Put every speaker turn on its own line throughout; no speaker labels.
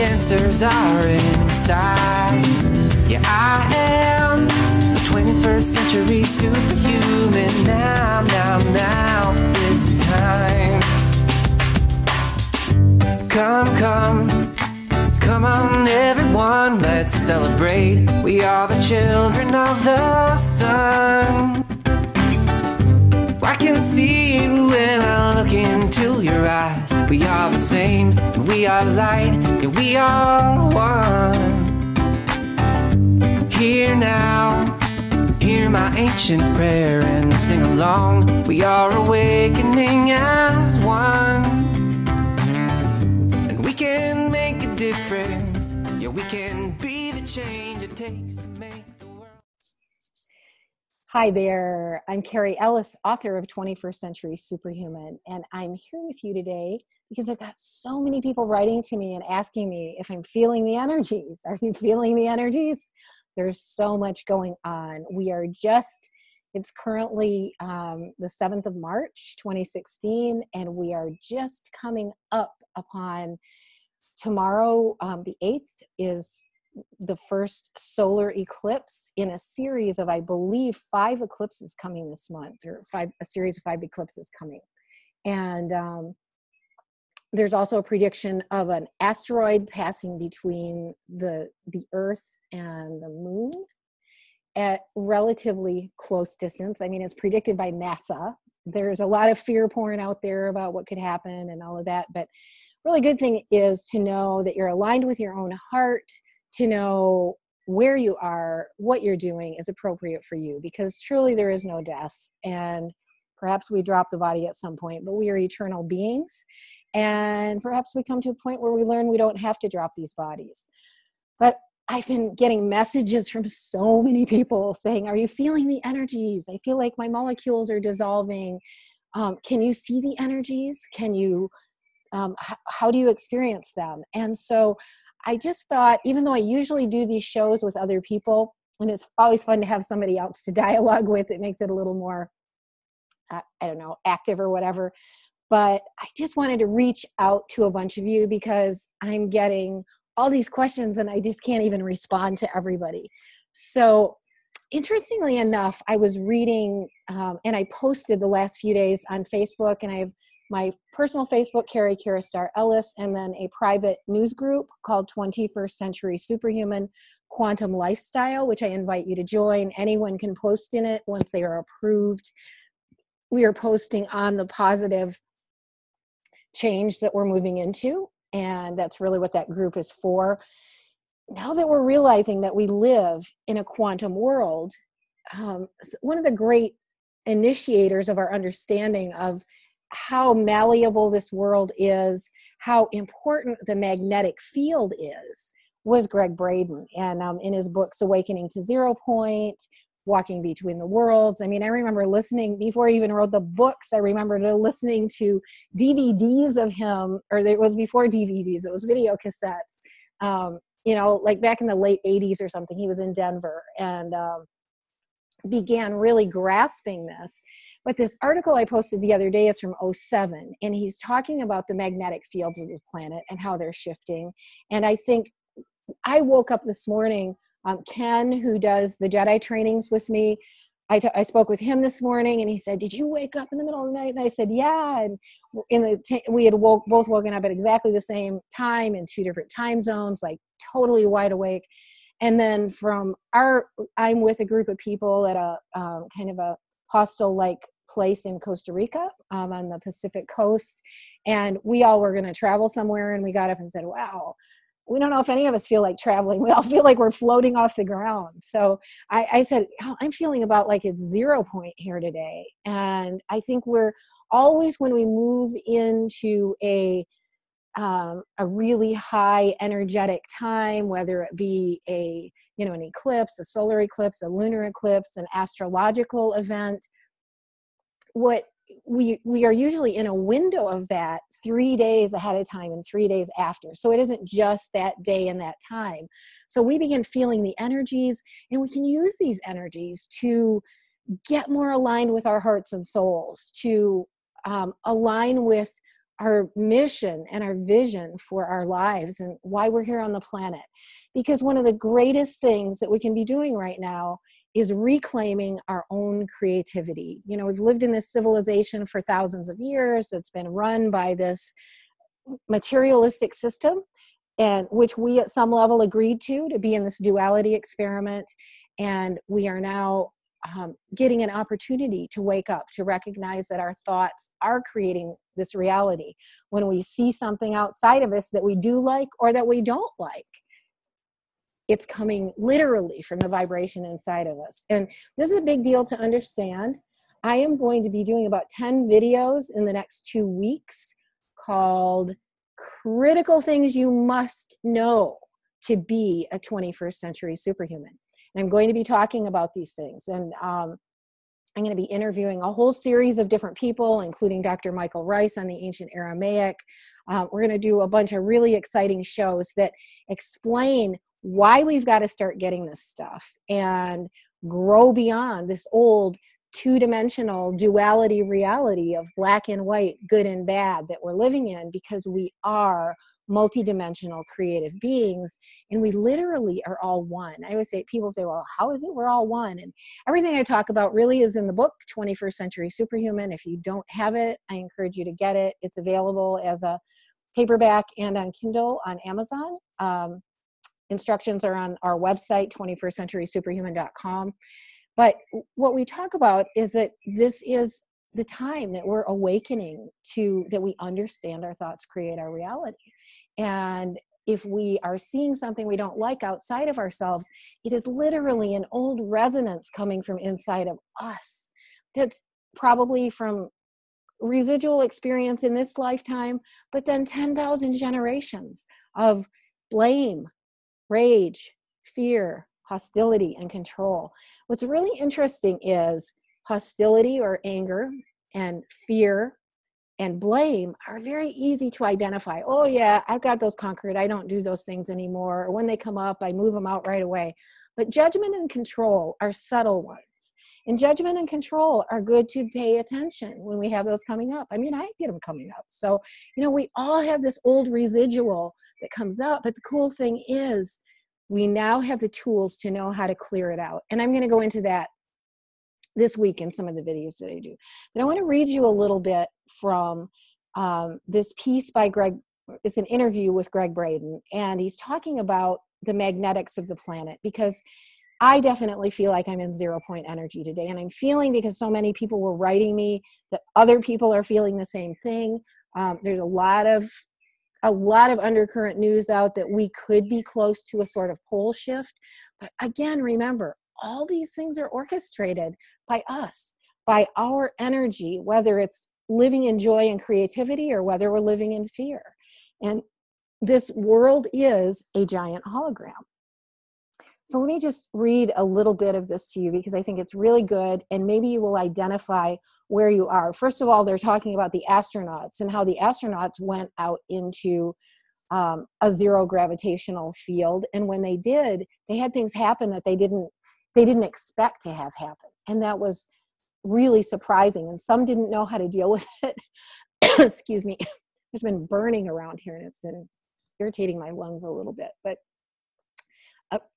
answers are inside. Yeah, I am a 21st century superhuman. Now is the time. Come on everyone, let's celebrate. We are the children of the sun. I can see you when I look into your eyes. We are the same, we are light, yeah, we are one. Here now, hear my ancient prayer and sing along. We are awakening as one. And we can make a difference. Yeah, we can be the change it takes to make the world.
Hi there, I'm Cary Ellis, author of 21st Century Superhuman, and I'm here with you today because I've got so many people writing to me and asking me if I'm feeling the energies. Are you feeling the energies? There's so much going on. It's currently the 7th of March, 2016, and we are just coming up upon tomorrow. The 8th is the first solar eclipse in a series of, I believe, 5 eclipses coming this month, or a series of 5 eclipses coming. And there's also a prediction of an asteroid passing between the Earth and the Moon at relatively close distance. I mean, it's predicted by NASA. There's a lot of fear pouring out there about what could happen and all of that, but really good thing is to know that you're aligned with your own heart, to know where you are, what you're doing is appropriate for you, because truly there is no death. And perhaps we drop the body at some point, but we are eternal beings. And perhaps we come to a point where we learn we don't have to drop these bodies. But I've been getting messages from so many people saying, are you feeling the energies? I feel like my molecules are dissolving. Can you see the energies? Can you, how do you experience them? And so I just thought, even though I usually do these shows with other people, and it's always fun to have somebody else to dialogue with, it makes it a little more, active or whatever. But I just wanted to reach out to a bunch of you because I'm getting all these questions and I just can't even respond to everybody. So interestingly enough, I was reading, and I posted the last few days on Facebook, and I have my personal Facebook, Cary Kirastar Ellis, and then a private news group called 21st Century Superhuman Quantum Lifestyle, which I invite you to join. Anyone can post in it once they are approved. We are posting on the positive change that we're moving into, and that's really what that group is for. Now that we're realizing that we live in a quantum world, one of the great initiators of our understanding of how malleable this world is, how important the magnetic field is, was Greg Braden. And in his books, Awakening to Zero Point, Walking Between the Worlds. I mean, I remember listening, before he even wrote the books, I remember listening to DVDs of him, or it was before DVDs, it was video cassettes. Like back in the late 80s or something, he was in Denver and began really grasping this. But this article I posted the other day is from '07, and he's talking about the magnetic fields of the planet and how they're shifting. And I think I woke up this morning, Ken, who does the Jedi trainings with me, I spoke with him this morning, and he said, did you wake up in the middle of the night? And I said, yeah. And we had both woken up at exactly the same time in 2 different time zones, like totally wide awake. And then I'm with a group of people at a kind of a hostel-like place in Costa Rica on the Pacific coast. And we all were going to travel somewhere, and we got up and said, wow, we don't know if any of us feel like traveling. We all feel like we're floating off the ground. So I said, oh, I'm feeling about like it's 0 point here today. And I think we're always, when we move into a really high energetic time, whether it be an eclipse, a solar eclipse, a lunar eclipse, an astrological event, what we are usually in a window of that 3 days ahead of time and 3 days after. So it isn't just that day and that time. So we begin feeling the energies, and we can use these energies to get more aligned with our hearts and souls, to align with our mission and our vision for our lives and why we're here on the planet. Because one of the greatest things that we can be doing right now is reclaiming our own creativity. You know, we've lived in this civilization for thousands of years that's been run by this materialistic system, and which we at some level agreed to be in this duality experiment. And we are now getting an opportunity to wake up, to recognize that our thoughts are creating this reality. When we see something outside of us that we do like or that we don't like, it's coming literally from the vibration inside of us. And this is a big deal to understand. I am going to be doing about 10 videos in the next 2 weeks called Critical Things You Must Know to Be a 21st Century Superhuman. And I'm going to be talking about these things. And I'm going to be interviewing a whole series of different people, including Dr. Michael Rice on the ancient Aramaic. We're going to do a bunch of really exciting shows that explain why we've got to start getting this stuff and grow beyond this old two-dimensional duality reality of black and white, good and bad that we're living in, because we are multidimensional creative beings, and we literally are all one. I always say, people say, well, how is it we're all one? And everything I talk about really is in the book, 21st Century Superhuman. If you don't have it, I encourage you to get it. It's available as a paperback and on Kindle on Amazon. Instructions are on our website, 21stcenturysuperhuman.com. But what we talk about is that this is the time that we're awakening to, that we understand our thoughts create our reality. And if we are seeing something we don't like outside of ourselves, it is literally an old resonance coming from inside of us. That's probably from residual experience in this lifetime, but then 10,000 generations of blame, rage, fear, hostility, and control. What's really interesting is hostility or anger and fear and blame are very easy to identify. Oh yeah, I've got those conquered. I don't do those things anymore. Or when they come up, I move them out right away. But judgment and control are subtle ones. And judgment and control are good to pay attention when we have those coming up. I mean, I get them coming up. So, you know, we all have this old residual that comes up. But the cool thing is, we now have the tools to know how to clear it out. And I'm going to go into that this week in some of the videos that I do. But I want to read you a little bit from this piece by Greg. It's an interview with Greg Braden, and he's talking about the magnetics of the planet, because I definitely feel like I'm in 0 point energy today. And I'm feeling, because so many people were writing me, that other people are feeling the same thing. There's a lot of undercurrent news out that we could be close to a sort of pole shift. But again, remember, all these things are orchestrated by us, by our energy, whether it's living in joy and creativity or whether we're living in fear. And this world is a giant hologram. So let me just read a little bit of this to you, because I think it's really good, and maybe you will identify where you are. First of all, they're talking about the astronauts and how the astronauts went out into a zero gravitational field. And when they did, they had things happen that they didn't expect to have happen. And that was really surprising. And some didn't know how to deal with it. Excuse me. There's been burning around here, and it's been irritating my lungs a little bit. But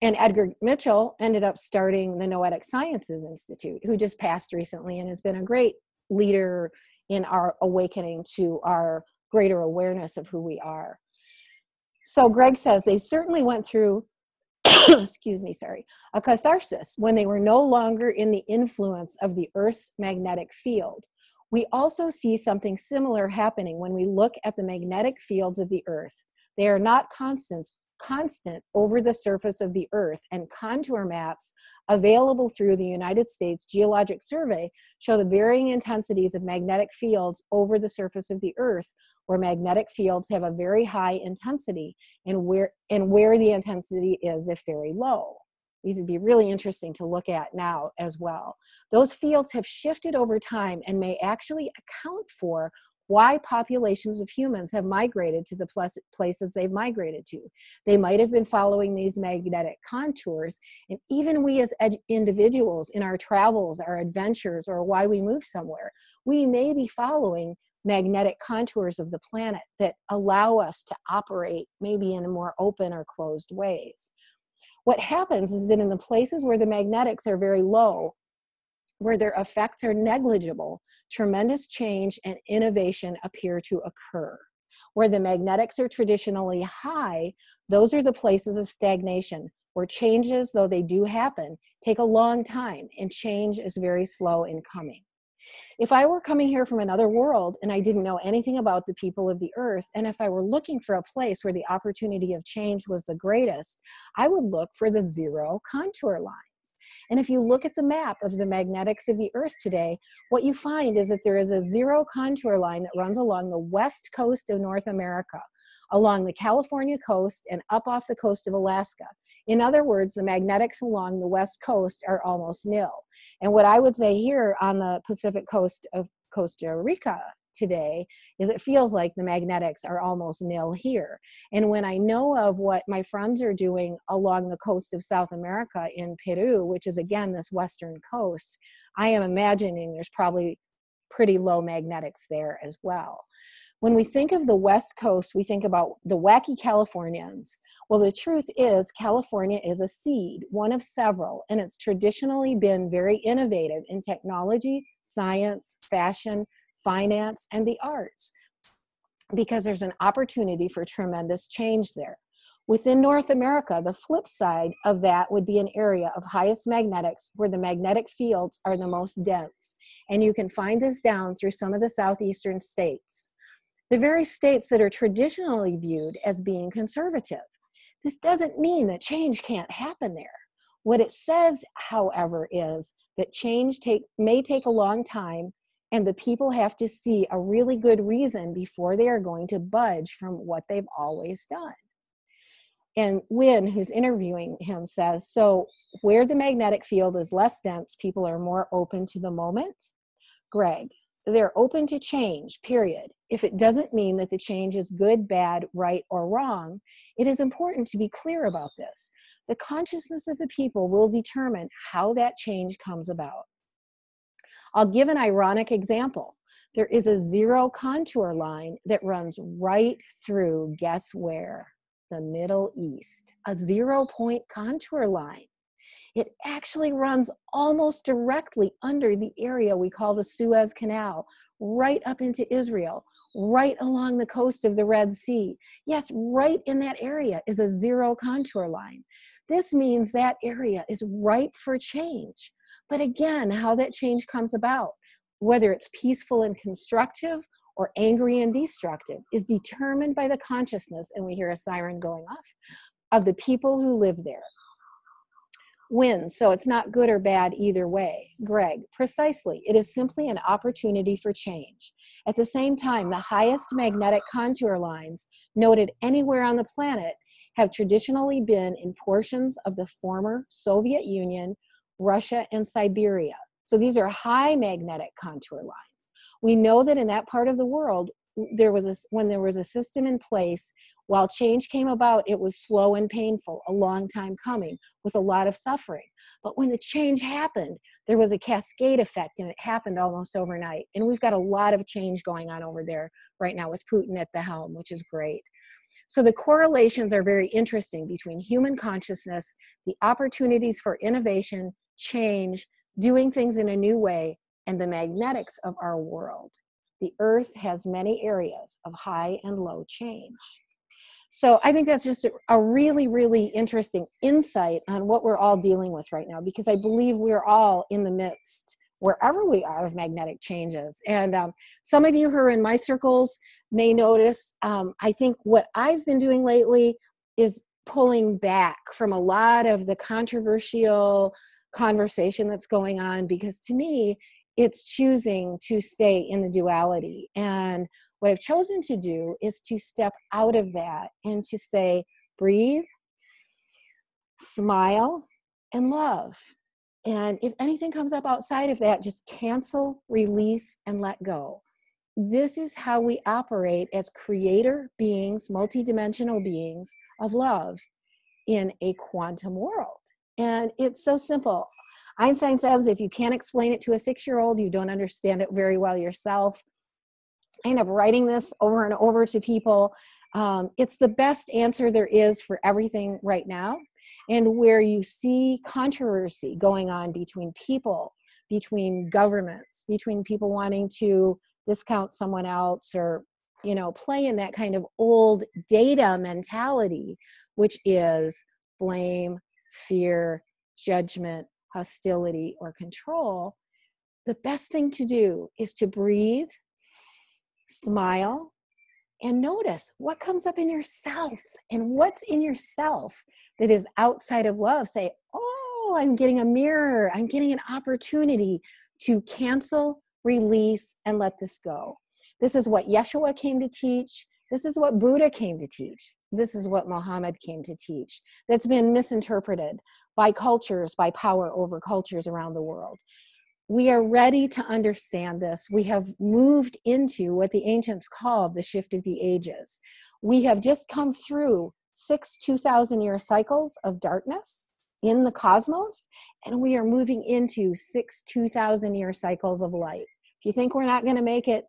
and Edgar Mitchell ended up starting the Noetic Sciences Institute, who just passed recently and has been a great leader in our awakening to our greater awareness of who we are. So Greg says they certainly went through, excuse me, sorry, a catharsis when they were no longer in the influence of the Earth's magnetic field. We also see something similar happening when we look at the magnetic fields of the Earth. They are not constant over the surface of the Earth, and contour maps available through the United States Geologic Survey show the varying intensities of magnetic fields over the surface of the Earth, where magnetic fields have a very high intensity and where the intensity is if very low. These would be really interesting to look at now as well. Those fields have shifted over time and may actually account for why populations of humans have migrated to the places they've migrated to. They might have been following these magnetic contours, and even we as individuals in our travels, our adventures, or why we move somewhere, we may be following magnetic contours of the planet that allow us to operate maybe in more open or closed ways. What happens is that in the places where the magnetics are very low, where their effects are negligible, tremendous change and innovation appear to occur. Where the magnetics are traditionally high, those are the places of stagnation, where changes, though they do happen, take a long time, and change is very slow in coming. If I were coming here from another world and I didn't know anything about the people of the earth, and if I were looking for a place where the opportunity of change was the greatest, I would look for the zero contour lines. And if you look at the map of the magnetics of the earth today, what you find is that there is a zero contour line that runs along the west coast of North America, along the California coast, and up off the coast of Alaska. In other words, the magnetics along the west coast are almost nil. And what I would say here on the Pacific coast of Costa Rica today is it feels like the magnetics are almost nil here. And when I know of what my friends are doing along the coast of South America in Peru, which is again this western coast, I am imagining there's probably pretty low magnetics there as well. When we think of the West Coast, we think about the wacky Californians. Well, the truth is California is a seed, one of several, and it's traditionally been very innovative in technology, science, fashion, finance, and the arts, because there's an opportunity for tremendous change there. Within North America, the flip side of that would be an area of highest magnetics where the magnetic fields are the most dense. And you can find this down through some of the southeastern states. The very states that are traditionally viewed as being conservative. This doesn't mean that change can't happen there. What it says, however, is that change may take a long time, and the people have to see a really good reason before they are going to budge from what they've always done. And Wynn, who's interviewing him, says, so where the magnetic field is less dense, people are more open to the moment. Greg, they're open to change, period. If it doesn't mean that the change is good, bad, right, or wrong, it is important to be clear about this. The consciousness of the people will determine how that change comes about. I'll give an ironic example. There is a zero contour line that runs right through, guess where? The Middle East. A 0-point contour line. It actually runs almost directly under the area we call the Suez Canal, right up into Israel, right along the coast of the Red Sea. Yes, right in that area is a zero contour line. This means that area is ripe for change. But again, how that change comes about, whether it's peaceful and constructive or angry and destructive, is determined by the consciousness, and we hear a siren going off, of the people who live there. Wins, so it's not good or bad either way. Greg, precisely. It is simply an opportunity for change. At the same time, the highest magnetic contour lines noted anywhere on the planet have traditionally been in portions of the former Soviet Union, Russia, and Siberia. So these are high magnetic contour lines. We know that in that part of the world, when there was a system in place, while change came about, it was slow and painful, a long time coming, with a lot of suffering. But when the change happened, there was a cascade effect, and it happened almost overnight. And we've got a lot of change going on over there right now with Putin at the helm, which is great. So the correlations are very interesting between human consciousness, the opportunities for innovation, change, doing things in a new way, and the magnetics of our world. The earth has many areas of high and low change. So I think that's just a really, really interesting insight on what we're all dealing with right now, because I believe we're all in the midst, wherever we are, of magnetic changes. And some of you who are in my circles may notice, I think what I've been doing lately is pulling back from a lot of the controversial conversation that's going on, because to me, it's choosing to stay in the duality. And what I've chosen to do is to step out of that and to say, breathe, smile, and love. And if anything comes up outside of that, just cancel, release, and let go. This is how we operate as creator beings, multidimensional beings of love in a quantum world. And it's so simple. Einstein says if you can't explain it to a 6-year-old, you don't understand it very well yourself. I end up writing this over and over to people. It's the best answer there is for everything right now. And where you see controversy going on between people, between governments, between people wanting to discount someone else or, you know, play in that kind of old data mentality, which is blame, fear, judgment, hostility, or control, the best thing to do is to breathe, smile, and notice what comes up in yourself and what's in yourself that is outside of love. Say, oh, I'm getting a mirror. I'm getting an opportunity to cancel, release, and let this go. This is what Yeshua came to teach. This is what Buddha came to teach. This is what Muhammad came to teach. That's been misinterpreted by cultures, by power over cultures around the world. We are ready to understand this. We have moved into what the ancients called the shift of the ages. We have just come through 6 2,000-year cycles of darkness in the cosmos, and we are moving into 6 2,000-year cycles of light. If you think we're not going to make it,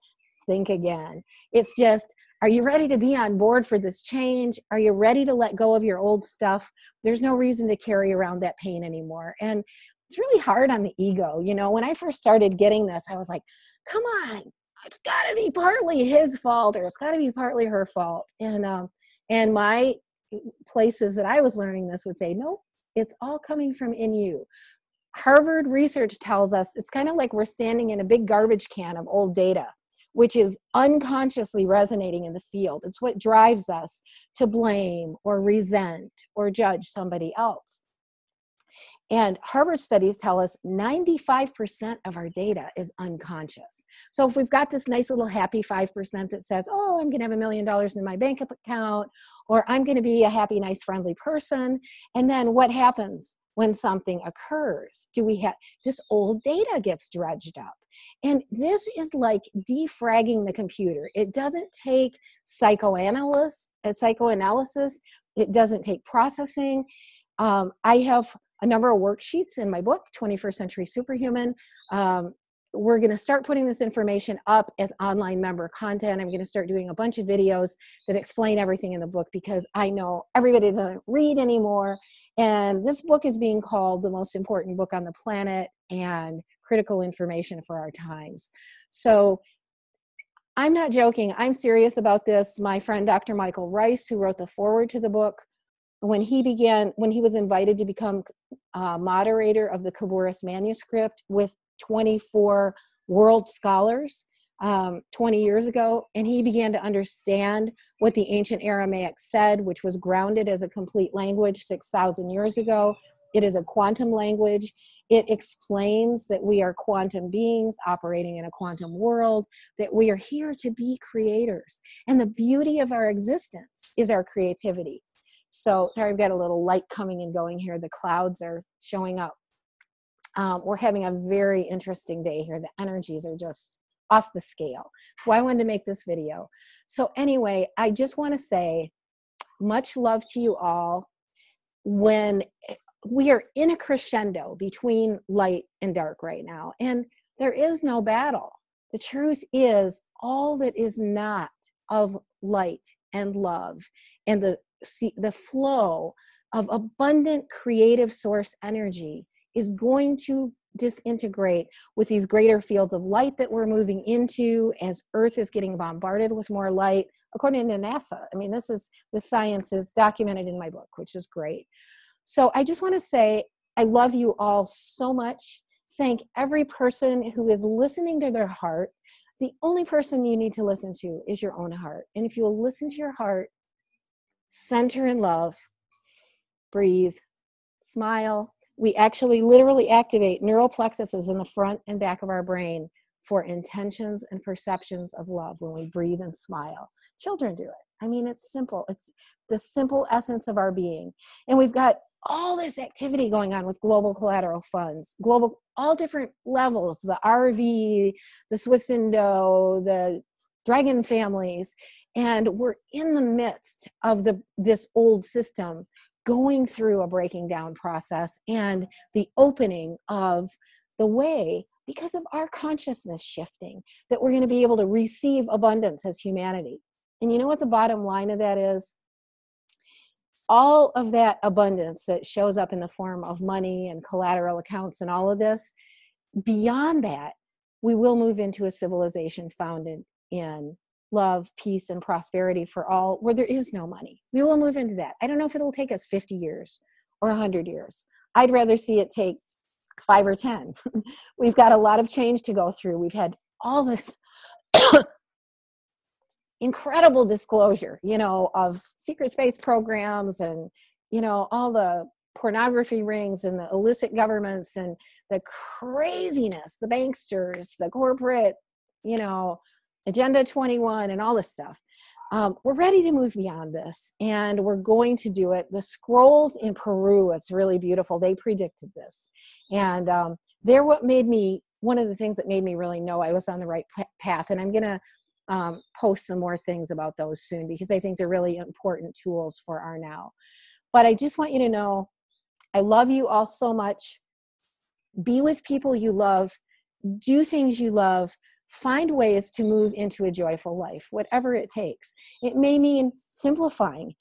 think again. It's just, are you ready to be on board for this change? Are you ready to let go of your old stuff? There's no reason to carry around that pain anymore. And it's really hard on the ego. You know, when I first started getting this, I was like, come on, it's got to be partly his fault, or it's got to be partly her fault. And my places that I was learning this would say, no, it's all coming from in you. Harvard research tells us it's kind of like we're standing in a big garbage can of old data, which is unconsciously resonating in the field. It's what drives us to blame or resent or judge somebody else. And Harvard studies tell us 95% of our data is unconscious. So if we've got this nice little happy 5% that says, oh, I'm going to have $1 million in my bank account, or I'm going to be a happy, nice, friendly person. And then what happens when something occurs? Do we have this old data gets dredged up? And this is like defragging the computer. It doesn't take psychoanalysis. It doesn't take processing. I have a number of worksheets in my book, 21st Century Superhuman. We're going to start putting this information up as online member content. I'm going to start doing a bunch of videos that explain everything in the book, because I know everybody doesn't read anymore. And this book is being called the most important book on the planet and critical information for our times. So I'm not joking. I'm serious about this. My friend, Dr. Michael Rice, who wrote the foreword to the book, when he was invited to become moderator of the Khaburis manuscript with 24 world scholars 20 years ago, and he began to understand what the ancient Aramaic said, which was grounded as a complete language 6,000 years ago. It is a quantum language. It explains that we are quantum beings operating in a quantum world, that we are here to be creators. And the beauty of our existence is our creativity. So, sorry, I've got a little light coming and going here. The clouds are showing up. We're having a very interesting day here. The energies are just off the scale. That's why I wanted to make this video. So anyway, I just want to say much love to you all. When we are in a crescendo between light and dark right now, and there is no battle. The truth is, all that is not of light and love and the flow of abundant creative source energy is going to disintegrate with these greater fields of light that we're moving into as Earth is getting bombarded with more light, according to NASA. I mean, the science is documented in my book, which is great. So I just want to say, I love you all so much. Thank every person who is listening to their heart. The only person you need to listen to is your own heart. And if you will listen to your heart, center in love, breathe, smile. We actually literally activate neural plexuses in the front and back of our brain for intentions and perceptions of love when we breathe and smile. Children do it. I mean, it's simple. It's the simple essence of our being. And we've got all this activity going on with global collateral funds, all different levels, the RV, the Swiss Indo, the dragon families. And we're in the midst of this old system going through a breaking down process and the opening of the way because of our consciousness shifting, that we're going to be able to receive abundance as humanity. And you know what the bottom line of that is? All of that abundance that shows up in the form of money and collateral accounts and all of this, beyond that, we will move into a civilization founded in love, peace, and prosperity for all, where there is no money. We will move into that. I don't know if it'll take us 50 years or 100 years. I'd rather see it take 5 or 10. We've got a lot of change to go through. We've had all this incredible disclosure, of secret space programs and, all the pornography rings and the illicit governments and the craziness, the banksters, the corporate, Agenda 21 and all this stuff. We're ready to move beyond this, and we're going to do it. The scrolls in Peru, it's really beautiful. They predicted this. And they're one of the things that made me really know I was on the right path. And I'm going to post some more things about those soon, because I think they're really important tools for our now. But I just want you to know, I love you all so much. Be with people you love, do things you love, find ways to move into a joyful life, whatever it takes. It may mean simplifying.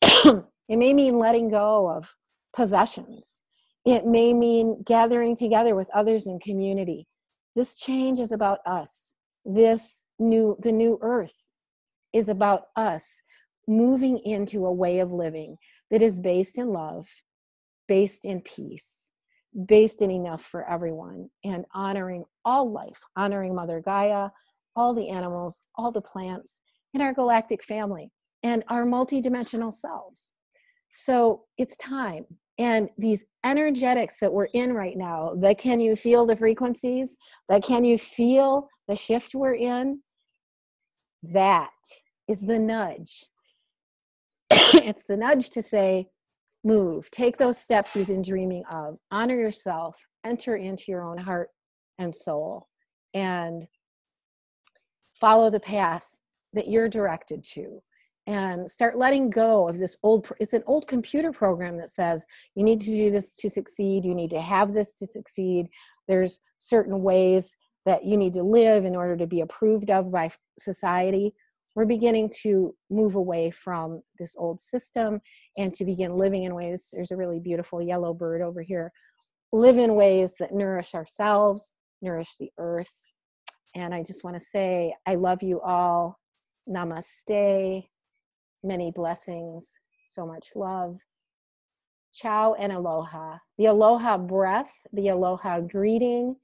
It may mean letting go of possessions. It may mean gathering together with others in community. This change is about us. The new earth is about us moving into a way of living that is based in love, based in peace, based in enough for everyone, and honoring all life, honoring Mother Gaia, all the animals, all the plants, and our galactic family, and our multidimensional selves. So it's time. And these energetics that we're in right now, can you feel the frequencies? Can you feel the shift we're in? That is the nudge. It's the nudge to say, move, take those steps you've been dreaming of, honor yourself, enter into your own heart and soul, and follow the path that you're directed to. And start letting go of this it's an old computer program that says, you need to do this to succeed. You need to have this to succeed. There's certain ways that you need to live in order to be approved of by society. We're beginning to move away from this old system and to begin living in ways. There's a really beautiful yellow bird over here. Live in ways that nourish ourselves, nourish the earth. And I just want to say, I love you all. Namaste. Many blessings, so much love. Ciao and aloha. The aloha breath, the aloha greeting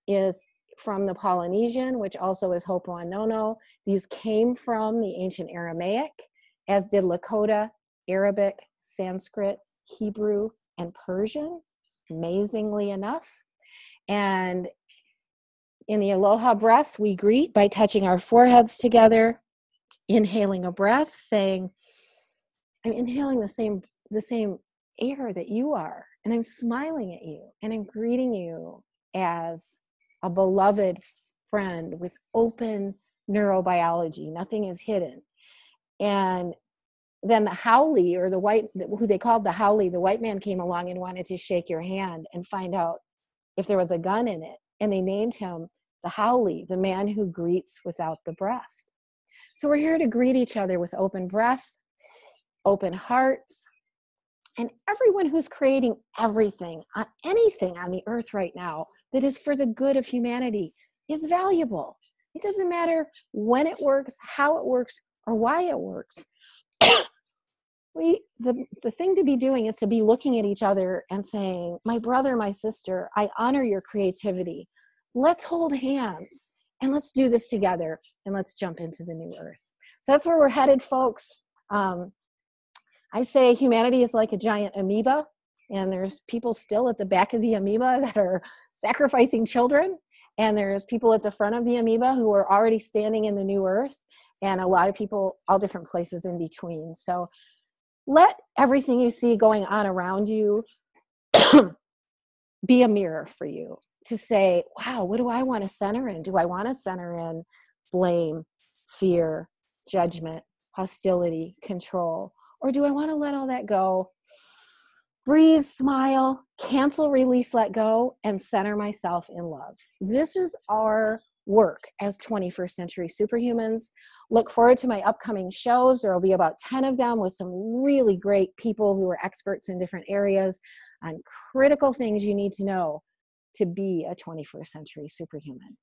is from the Polynesian, which also is Ho'oponopono. These came from the ancient Aramaic, as did Lakota, Arabic, Sanskrit, Hebrew, and Persian, amazingly enough. And in the aloha breath, we greet by touching our foreheads together, inhaling a breath, saying, I'm inhaling the same air that you are, and I'm smiling at you, and I'm greeting you as a beloved friend with open neurobiology. Nothing is hidden. And then the haole, or the white, who they called the haole, the white man came along and wanted to shake your hand and find out if there was a gun in it. And they named him the haole, the man who greets without the breath. So we're here to greet each other with open breath, open hearts, and everyone who's creating everything, anything on the earth right now that is for the good of humanity is valuable. It doesn't matter when it works, how it works, or why it works. The thing to be doing is to be looking at each other and saying, my brother, my sister, I honor your creativity. Let's hold hands and let's do this together, and let's jump into the new earth. So that's where we're headed, folks. I say humanity is like a giant amoeba, and there's people still at the back of the amoeba that are sacrificing children, and there's people at the front of the amoeba who are already standing in the new earth, and a lot of people, all different places in between. So let everything you see going on around you be a mirror for you to say, wow, what do I want to center in? Do I want to center in blame, fear, judgment, hostility, control? Or do I want to let all that go breathe, smile, cancel, release, let go, and center myself in love. This is our work as 21st Century Superhumans. Look forward to my upcoming shows. There will be about 10 of them with some really great people who are experts in different areas on critical things you need to know to be a 21st Century Superhuman.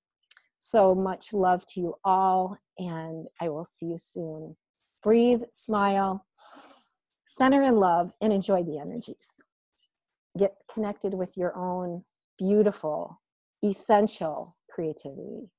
So much love to you all, and I will see you soon. Breathe, smile, center in love, and enjoy the energies. Get connected with your own beautiful, essential creativity.